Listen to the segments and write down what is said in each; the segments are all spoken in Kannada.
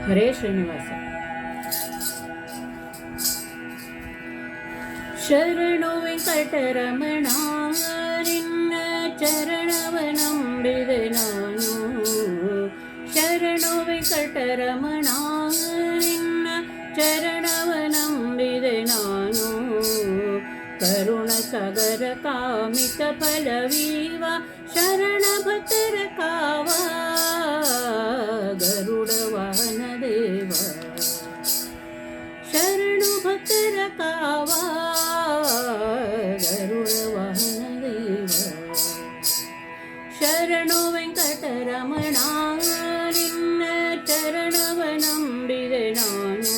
ಹರೇ ಶ್ರೀನಿವಾಸ. ಶರಣು ವೆಂಕಟರಮಣ ನಿನ್ನ ಚರಣವ ನಂಬಿದೆ ನಾನು. ಶರಣು ವೆಂಕಟರಮಣ ನಿನ್ನ ಚರಣವ ನಂಬಿದೆ ನಾನು. ಕರುಣ ಸಗರ ಕಾಮಿತ ಫಲವೀವ ಶರಣ ಭಕ್ತರ ಕಾವ. ಗರುಡ ವಾಹನ ದೇವ ಶರಣು ಭಕ್ತರ ಕಾವ. ಗರುಡ ವಾಹನ ದೇವ ಶರಣು ವೆಂಕಟರಮಣ ನಿನ್ನ ಚರಣವ ನಂಬಿದೆ ನಾನು.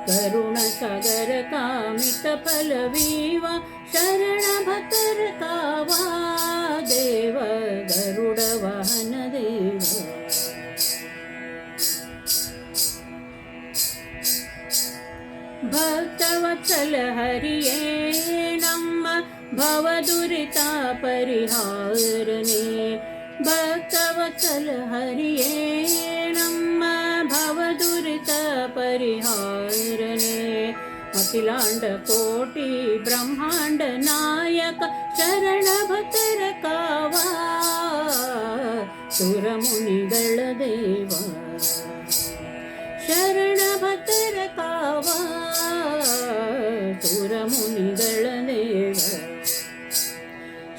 ಕರುಣ ಸಾಗರ ಕಾಮಿತ ಫಲವೀವ ಶರಣ ಭಕ್ತರ ಕಾವ. ದೇವ ಗರುಡ ವಾಹನ ದೇವ ಭಕ್ತವತ್ಸಲ ಹರಿಯೇ ನಮ್ಮ ಭವದುರಿತ ಪರಿಹಾರನೆ. ಭಕ್ತವತ್ಸಲ ಹರಿಯೇ ನಮ್ಮ ಭವದುರಿತ ಪರಿಹಾರನೆ. ಅಖಿಲಾಂಡ ಕೋಟಿ ಬ್ರಹ್ಮಾಂಡ ನಾಯಕ ಶರಣ ಭಕ್ತರ ಕಾವ. ಸುರಮುನಿಗಳ ದೇವ ಶರಣ ಭಕ್ತರ ಕಾವ. ಸುರಮುನಿಗಳ ದೇವ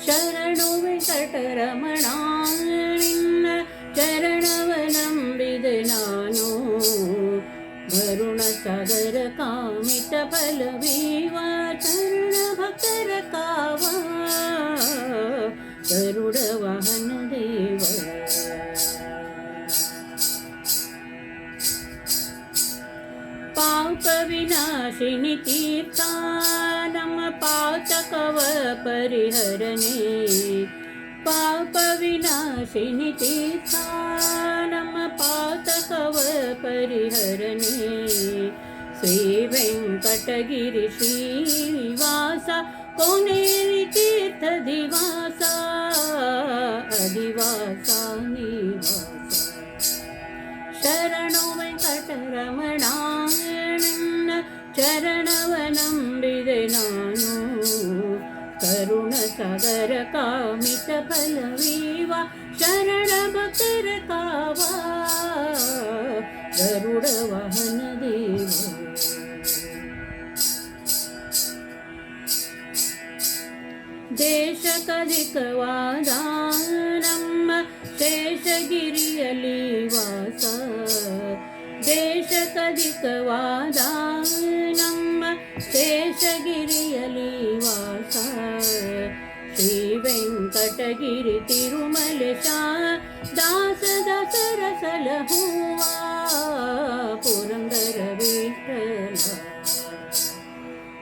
ಶರಣು ವೆಂಕಟರಮಣ ನಿನ್ನ ಚರಣವ ನಂಬಿದೆ ನಾನು. ವರುಣ ಸಾಗರ ಕಾಮಿತ ಫಲವೀವ ಶರಣ ಭಕ್ತರ ಕಾವ. ಗರುಡ ವಾಹನ ದೇವ ಪಾಪ ವಿನಾಶಿನಿ ತೀರ್ಥ ನಮ್ಮ ಪಾತಕವ ಪರಿಹರನೆ. ಪಾಪ ವಿನಾಶಿನಿ ತೀರ್ಥ ನಮ್ಮ ಪಾತಕವ ಪರಿಹರನೆ. ಶ್ರೀ ವೆಂಕಟಗಿರಿ ಶ್ರೀನಿವಾಸ ಕೋನೇರಿ ತೀರ್ಥ ದಿವಾಸ. ಅಧಿವಾಸ ನಿವಾಸ ಶರಣು ವೆಂಕಟರಮಣ ನಿನ್ನ ಚರಣವ ನಂಬಿದೆ ನಾನು. ಕರುಣ ಸಾಗರ ಕಾಮಿತ ಫಲವೀವ ಶರಣ ಭಕ್ತರ ಕಾವ. ಗರುಡ ವಾಹನ ದೇವ ದೇಶಕಧಿಕವಾದ ನಮ್ಮ ಶೇಷಗಿರಿಯಲ್ಲಿ ವಾಸ. ದೇಶಕಧಿಕವಾದ ನಮ್ಮ ಶೇಷಗಿರಿಯಲ್ಲಿ ವಾಸ. ಶ್ರೀ ವೆಂಕಟಗಿರಿ ತಿರುಮಲೇಶ ದಾಸ ದಾಸರ ಸಲಹುವ. ಪುರಂದರ ವಿಠಲ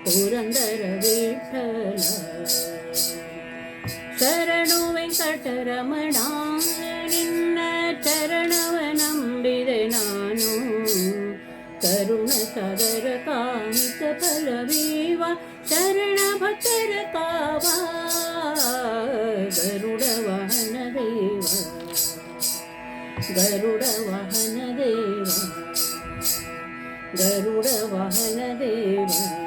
ಪುರಂದರ ವಿಠಲ ಶರಣು ವೆಂಕಟರಮಣ ನಿನ್ನ ಚರಣವ ನಂಬಿದೆ ನಾನು. ಕರುಣ ಸಾಗರ ಕಾಮಿತ ಫಲವೀವ ಶರಣ ಭಕ್ತರ ಕಾವ. ಗರುಡ ವಾಹನ ದೇವ ಗರುಡ ವಾಹನ ದೇವ ಗರುಡ ವಾಹನ ದೇವ.